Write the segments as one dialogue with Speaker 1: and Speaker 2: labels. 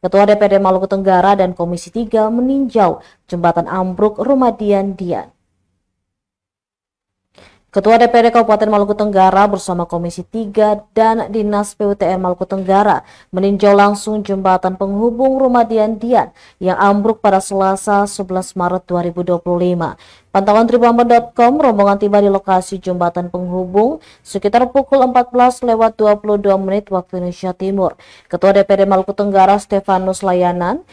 Speaker 1: Ketua DPRD Maluku Tenggara dan Komisi 3 meninjau jembatan ambruk Rumah Dian. Ketua DPRD Kabupaten Maluku Tenggara bersama Komisi 3 dan Dinas PUTR Maluku Tenggara meninjau langsung jembatan penghubung Rumah Dian yang ambruk pada Selasa 11 Maret 2025. Pantauan Tribunbon.com, rombongan tiba di lokasi jembatan penghubung sekitar pukul 14:22 waktu Indonesia Timur. Ketua DPRD Maluku Tenggara Stefanus Layanan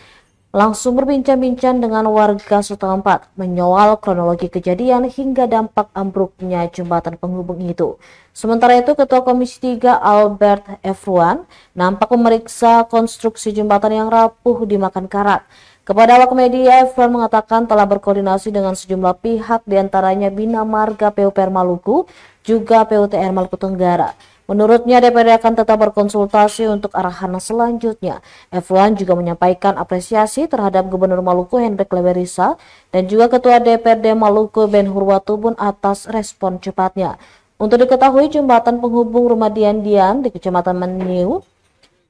Speaker 1: langsung berbincang-bincang dengan warga setempat menyoal kronologi kejadian hingga dampak ambruknya jembatan penghubung itu. Sementara itu, Ketua Komisi 3 Albert Efruan nampak memeriksa konstruksi jembatan yang rapuh dimakan karat. Kepada awak media, Efruan mengatakan telah berkoordinasi dengan sejumlah pihak, diantaranya Bina Marga PUPR Maluku, juga PUTR Maluku Tenggara. Menurutnya, DPRD akan tetap berkonsultasi untuk arahan selanjutnya. Efruan juga menyampaikan apresiasi terhadap Gubernur Maluku Hendrik Lewerisa dan juga Ketua DPRD Maluku Ben Hurwatubun atas respon cepatnya. Untuk diketahui, jembatan penghubung Rumah Dian di Kecamatan Meniu,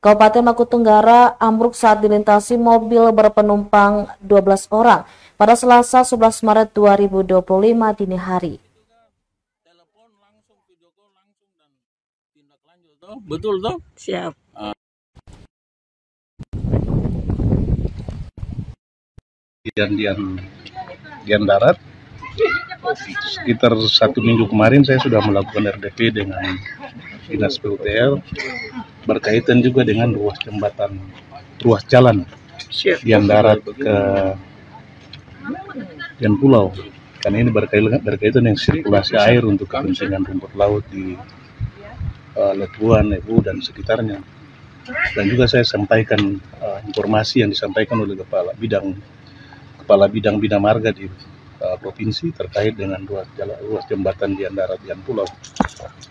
Speaker 1: Kabupaten Maluku Tenggara ambruk saat dilintasi mobil berpenumpang 12 orang pada Selasa 11 Maret 2025 dini hari.
Speaker 2: Betul toh?
Speaker 3: Siap.
Speaker 4: Dian darat. Sekitar 1 minggu kemarin saya sudah melakukan RDP dengan Dinas PUTR berkaitan juga dengan ruas jalan Dian darat ke Dian Pulau. Karena ini berkaitan dengan sirkulasi air untuk kepentingan rumput laut di Letuan, Ebu dan sekitarnya. Dan juga saya sampaikan informasi yang disampaikan oleh Kepala Bidang Bina Marga di provinsi terkait dengan ruas jembatan Dian darat Dian Pulau,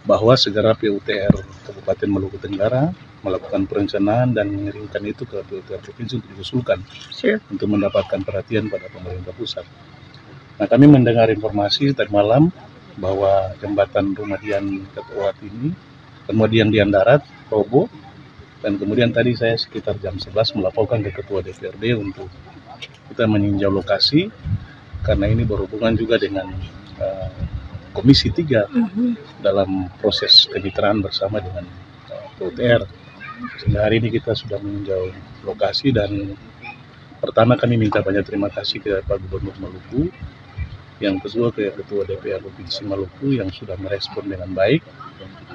Speaker 4: bahwa segera PUTR Kabupaten Maluku Tenggara melakukan perencanaan dan mengirimkan itu ke PUTR provinsi untuk diusulkan untuk mendapatkan perhatian pada pemerintah pusat. Nah, kami mendengar informasi tadi malam bahwa jembatan Rumah Dian kemudian Dian darat roboh, dan kemudian tadi saya sekitar jam 11 melaporkan ke Ketua DPRD untuk kita meninjau lokasi, karena ini berhubungan juga dengan Komisi 3 dalam proses kemitraan bersama dengan PUTR. Sehingga hari ini kita sudah meninjau lokasi, dan pertama kami minta banyak terima kasih kepada Pak Gubernur Maluku, yang kedua ke Ketua DPR Provinsi Maluku yang sudah merespon dengan baik.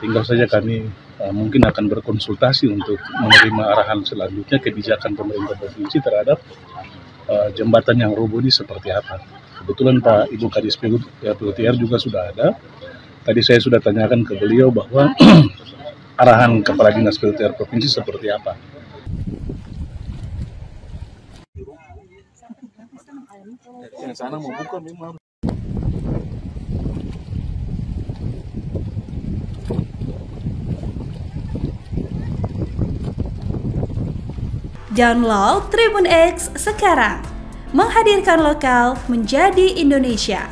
Speaker 4: Tinggal saja kami mungkin akan berkonsultasi untuk menerima arahan selanjutnya kebijakan pemerintah provinsi terhadap jembatan yang roboh ini seperti apa. Kebetulan Pak Ibu Kadis PUTR juga sudah ada. Tadi saya sudah tanyakan ke beliau bahwa arahan Kepala Dinas PUTR provinsi seperti apa.
Speaker 2: Yang sana mau buka memang.
Speaker 5: Download Tribun X sekarang, menghadirkan lokal menjadi Indonesia.